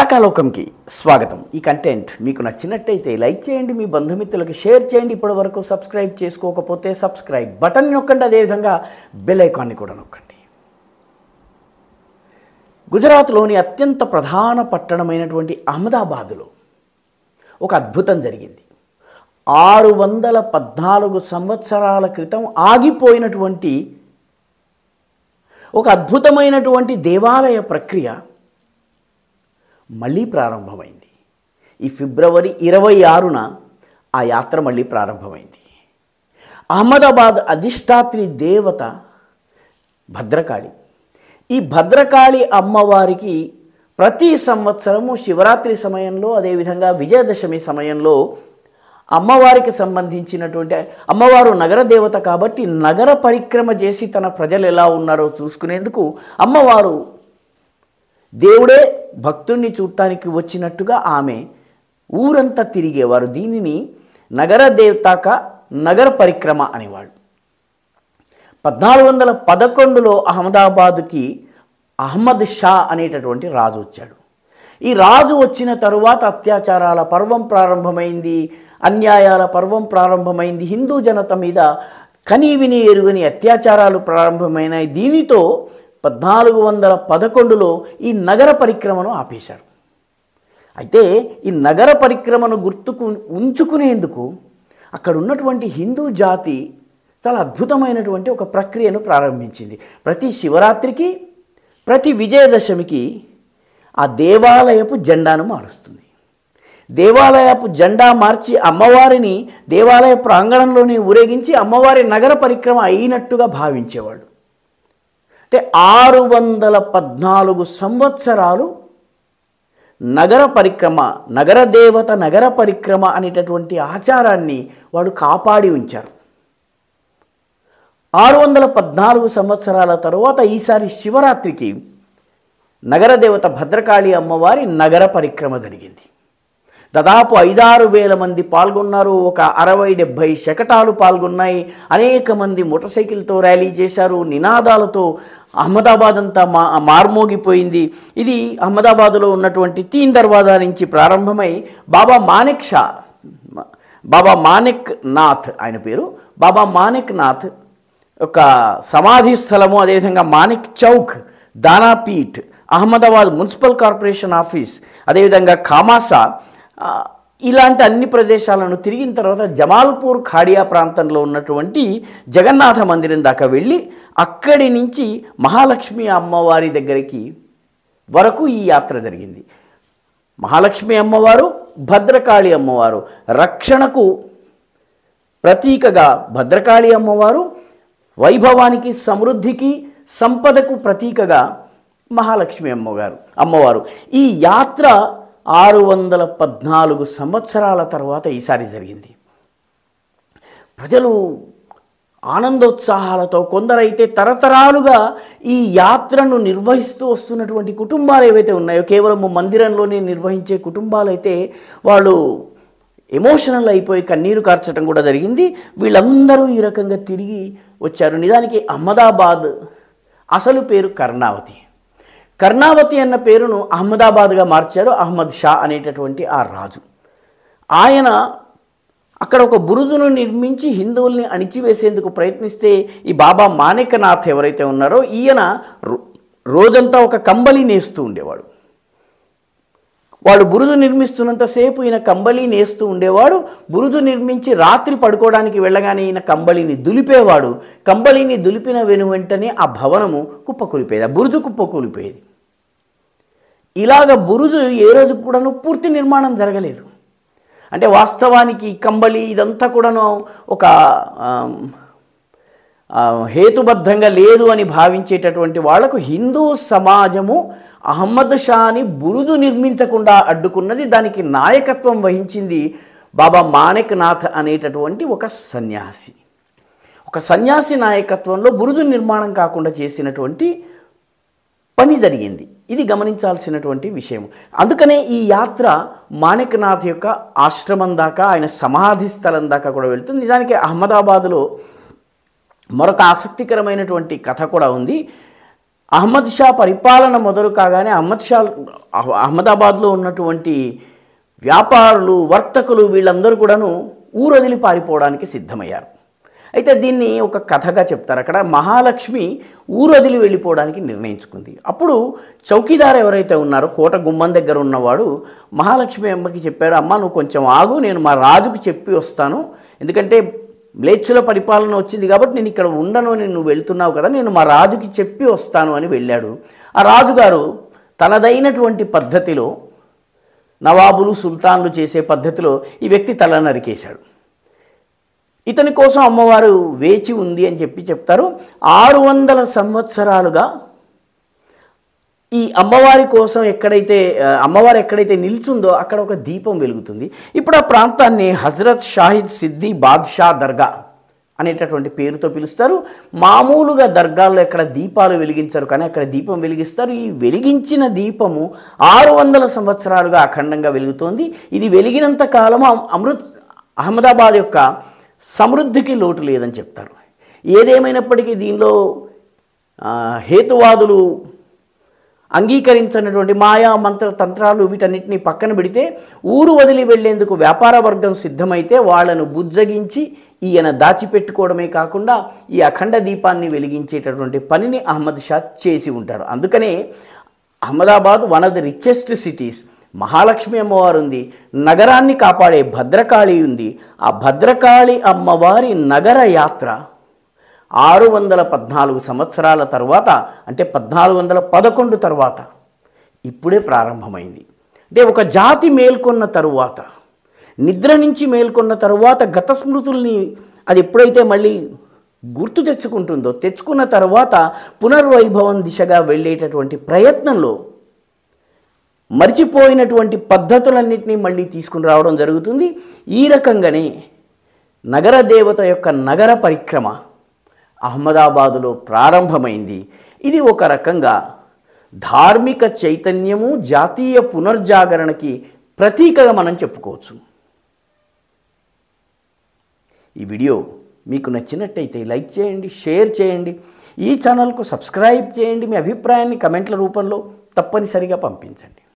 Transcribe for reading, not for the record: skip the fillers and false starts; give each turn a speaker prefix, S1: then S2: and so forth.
S1: విశాఖలోకంకి స్వాగతం. ఈ కంటెంట్ మీకు నచ్చినట్టయితే లైక్ చేయండి, మీ బంధుమిత్రులకు షేర్ చేయండి. ఇప్పటివరకు సబ్స్క్రైబ్ చేసుకోకపోతే సబ్స్క్రైబ్ బటన్ నొక్కండి, అదేవిధంగా బెల్ ఐకాన్ని కూడా నొక్కండి. గుజరాత్లోని అత్యంత ప్రధాన పట్టణమైనటువంటి అహ్మదాబాదులో ఒక అద్భుతం జరిగింది. 614 సంవత్సరాల క్రితం ఆగిపోయినటువంటి ఒక అద్భుతమైనటువంటి దేవాలయ ప్రక్రియ మళ్ళీ ప్రారంభమైంది. ఈ ఫిబ్రవరి 26న ఆ యాత్ర మళ్ళీ ప్రారంభమైంది. అహ్మదాబాద్ అధిష్టాత్రి దేవత భద్రకాళి. ఈ భద్రకాళి అమ్మవారికి ప్రతి సంవత్సరము శివరాత్రి సమయంలో, అదేవిధంగా విజయదశమి సమయంలో అమ్మవారికి సంబంధించినటువంటి, అమ్మవారు నగర దేవత కాబట్టి నగర పరిక్రమ చేసి తన ప్రజలు ఎలా ఉన్నారో చూసుకునేందుకు అమ్మవారు దేవుడే భక్తుణ్ణి చూడటానికి వచ్చినట్టుగా ఆమె ఊరంతా తిరిగేవారు. దీనిని నగర దేవతాక నగర పరిక్రమ అనేవాళ్ళు. 1411లో అహ్మదాబాద్కి అహ్మద్ షా అనేటటువంటి రాజు వచ్చాడు. ఈ రాజు వచ్చిన తరువాత అత్యాచారాల పర్వం ప్రారంభమైంది, అన్యాయాల పర్వం ప్రారంభమైంది. హిందూ జనత మీద కనీవిని ఎరుగని అత్యాచారాలు ప్రారంభమైనాయి. దీనితో 1411లో ఈ నగర పరిక్రమను ఆపేశారు. అయితే ఈ నగర పరిక్రమను ఉంచుకునేందుకు అక్కడ ఉన్నటువంటి హిందూ జాతి చాలా అద్భుతమైనటువంటి ఒక ప్రక్రియను ప్రారంభించింది. ప్రతి శివరాత్రికి, ప్రతి విజయదశమికి ఆ దేవాలయపు జెండాను మారుస్తుంది. దేవాలయపు జెండా మార్చి అమ్మవారిని దేవాలయ ప్రాంగణంలోనే ఊరేగించి అమ్మవారి నగర పరిక్రమ అయినట్టుగా భావించేవాళ్ళు. అంటే 614 సంవత్సరాలు నగర పరిక్రమ, నగర దేవత నగర పరిక్రమ అనేటటువంటి ఆచారాన్ని వాడు కాపాడి ఉంచారు. 614 సంవత్సరాల తరువాత ఈసారి శివరాత్రికి నగర దేవత భద్రకాళి అమ్మవారి నగర పరిక్రమ జరిగింది. దాదాపు 5-6 వేల మంది పాల్గొన్నారు. ఒక 60-70 శకటాలు పాల్గొన్నాయి. అనేక మంది మోటార్ సైకిల్తో ర్యాలీ చేశారు. నినాదాలతో అహ్మదాబాద్ అంతా మార్మోగిపోయింది. ఇది అహ్మదాబాదులో ఉన్నటువంటి తీన్ దర్వాజా నుంచి ప్రారంభమై బాబా మాణిక్ నాథ్ ఆయన పేరు, బాబా మాణిక్ నాథ్ ఒక సమాధి స్థలము, అదేవిధంగా Manik Chowk, Danapith, Ahmedabad municipal corporation office, అదేవిధంగా ఖామాసా, ఇలాంటి అన్ని ప్రదేశాలను తిరిగిన తర్వాత జమాల్పూర్ ఖాడియా ప్రాంతంలో ఉన్నటువంటి జగన్నాథ మందిరం దాకా వెళ్ళి అక్కడి నుంచి మహాలక్ష్మి అమ్మవారి దగ్గరికి వరకు ఈ యాత్ర జరిగింది. మహాలక్ష్మి అమ్మవారు, భద్రకాళి అమ్మవారు రక్షణకు ప్రతీకగా భద్రకాళి అమ్మవారు, వైభవానికి, సమృద్ధికి, సంపదకు ప్రతీకగా మహాలక్ష్మి అమ్మవారు. ఈ యాత్ర 614 సంవత్సరాల తర్వాత ఈసారి జరిగింది. ప్రజలు ఆనందోత్సాహాలతో, కొందరైతే తరతరాలుగా ఈ యాత్రను నిర్వహిస్తూ వస్తున్నటువంటి కుటుంబాలు ఏవైతే ఉన్నాయో, కేవలం మందిరంలోనే నిర్వహించే కుటుంబాలైతే వాళ్ళు ఎమోషనల్ అయిపోయి కన్నీరు కార్చడం కూడా జరిగింది. వీళ్ళందరూ ఈ రకంగా తిరిగి వచ్చారు. నిజానికి అహ్మదాబాద్ అసలు పేరు కర్ణావతి అన్న పేరును అహ్మదాబాద్గా మార్చారు అహ్మద్ షా అనేటటువంటి ఆ రాజు. ఆయన అక్కడ ఒక బురుజును నిర్మించి హిందువుల్ని అణిచివేసేందుకు ప్రయత్నిస్తే ఈ బాబా మాణిక్నాథ్ ఎవరైతే ఉన్నారో ఈయన రోజంతా ఒక కంబళి నేస్తూ ఉండేవాడు. వాడు బురుజు నిర్మిస్తున్నంతసేపు ఈయన కంబళి నేస్తూ ఉండేవాడు. బురుజు నిర్మించి రాత్రి పడుకోవడానికి వెళ్ళగానే ఈయన కంబళిని దులిపేవాడు. కంబళిని దులిపిన వెనువెంటనే ఆ భవనము కుప్పకూలిపోయేది, ఆ బురుజు కుప్పకూలిపోయేది. ఇలాగ బురుజు ఏ రోజు కూడాను పూర్తి నిర్మాణం జరగలేదు. అంటే వాస్తవానికి కంబళి ఇదంతా కూడాను ఒక హేతుబద్ధంగా లేదు అని భావించేటటువంటి వాళ్లకు హిందూ సమాజము అహ్మద్ షాని బురుజు నిర్మించకుండా అడ్డుకున్నది. దానికి నాయకత్వం వహించింది బాబా మాణిక్నాథ్ అనేటటువంటి ఒక సన్యాసి నాయకత్వంలో బురుజు నిర్మాణం కాకుండా చేసినటువంటి పని జరిగింది. ఇది గమనించాల్సినటువంటి విషయం. అందుకనే ఈ యాత్ర మాణిక్నాథ్ యొక్క ఆశ్రమం దాకా, ఆయన సమాధి స్థలం దాకా కూడా వెళ్తుంది. నిజానికి అహ్మదాబాదులో మరొక ఆసక్తికరమైనటువంటి కథ కూడా ఉంది. అహ్మద్ షా పరిపాలన మొదలు కాగానే అహ్మదాబాద్లో ఉన్నటువంటి వ్యాపారులు, వర్తకులు వీళ్ళందరూ కూడాను ఊరొదిలి పారిపోవడానికి సిద్ధమయ్యారు. అయితే దీన్ని ఒక కథగా చెప్తారు. అక్కడ మహాలక్ష్మి ఊరొదిలి వెళ్ళిపోవడానికి నిర్ణయించుకుంది. అప్పుడు చౌకీదార్ ఎవరైతే ఉన్నారో, కోట గుమ్మం దగ్గర ఉన్నవాడు మహాలక్ష్మి అమ్మకి చెప్పాడు, అమ్మ నువ్వు కొంచెం ఆగు, నేను మా రాజుకు చెప్పి వస్తాను. ఎందుకంటే మ్లేచ్చుల పరిపాలన వచ్చింది కాబట్టి నేను ఇక్కడ ఉండను, నువ్వు వెళ్తున్నావు కదా, నేను మా రాజుకి చెప్పి వస్తాను అని వెళ్ళాడు. ఆ రాజుగారు తనదైనటువంటి పద్ధతిలో, నవాబులు సుల్తాన్లు చేసే పద్ధతిలో ఈ వ్యక్తి తల నరికేశాడు. ఇతని కోసం అమ్మవారు వేచి ఉంది అని చెప్తారు. 600 సంవత్సరాలుగా ఈ అమ్మవారి కోసం అమ్మవారు ఎక్కడైతే నిల్చుందో అక్కడ ఒక దీపం వెలుగుతుంది. ఇప్పుడు ఆ ప్రాంతాన్ని హజరత్ షాహిద్ సిద్ది బాద్షా దర్గా అనేటటువంటి పేరుతో పిలుస్తారు. మామూలుగా దర్గాల్లో ఎక్కడ దీపాలు వెలిగించరు, కానీ అక్కడ దీపం వెలిగిస్తారు. ఈ వెలిగించిన దీపము 600 సంవత్సరాలుగా అఖండంగా వెలుగుతోంది. ఇది వెలిగినంత కాలం అహ్మదాబాద్ యొక్క సమృద్ధికి లోటు లేదని చెప్తారు. ఏదేమైనప్పటికీ దీనిలో హేతువాదులు అంగీకరించినటువంటి మాయా మంత్ర తంత్రాలు వీటన్నిటిని పక్కన పెడితే, ఊరు వదిలి వెళ్లేందుకు వ్యాపార వర్గం సిద్ధమైతే వాళ్లను బుజ్జగించి ఈయన దాచిపెట్టుకోవడమే కాకుండా ఈ అఖండ దీపాన్ని వెలిగించేటటువంటి పనిని అహ్మద్ షా చేసి ఉంటాడు. అందుకనే Ahmedabad one of the richest cities. Mahalakshmi అమ్మవారు ఉంది, నగరాన్ని కాపాడే భద్రకాళి ఉంది. ఆ భద్రకాళి అమ్మవారి నగర యాత్ర 614 సంవత్సరాల తర్వాత, అంటే 1411 తర్వాత ఇప్పుడే ప్రారంభమైంది. అంటే ఒక జాతి మేల్కొన్న తరువాత, నిద్ర నుంచి మేల్కొన్న తరువాత గత స్మృతుల్ని అది ఎప్పుడైతే మళ్ళీ గుర్తు తెచ్చుకున్న తర్వాత పునర్వైభవం దిశగా వెళ్ళేటటువంటి ప్రయత్నంలో మర్చిపోయినటువంటి పద్ధతులన్నింటినీ మళ్ళీ తీసుకుని రావడం జరుగుతుంది. ఈ రకంగానే నగర దేవత యొక్క నగర పరిక్రమ అహ్మదాబాదులో ప్రారంభమైంది. ఇది ఒక రకంగా ధార్మిక చైతన్యము, జాతీయ పునర్జాగరణకి ప్రతీకగా మనం చెప్పుకోవచ్చు. ఈ వీడియో మీకు నచ్చినట్టయితే లైక్ చేయండి, షేర్ చేయండి, ఈ ఛానల్కు సబ్స్క్రైబ్ చేయండి. మీ అభిప్రాయాన్ని కమెంట్ల రూపంలో తప్పనిసరిగా పంపించండి.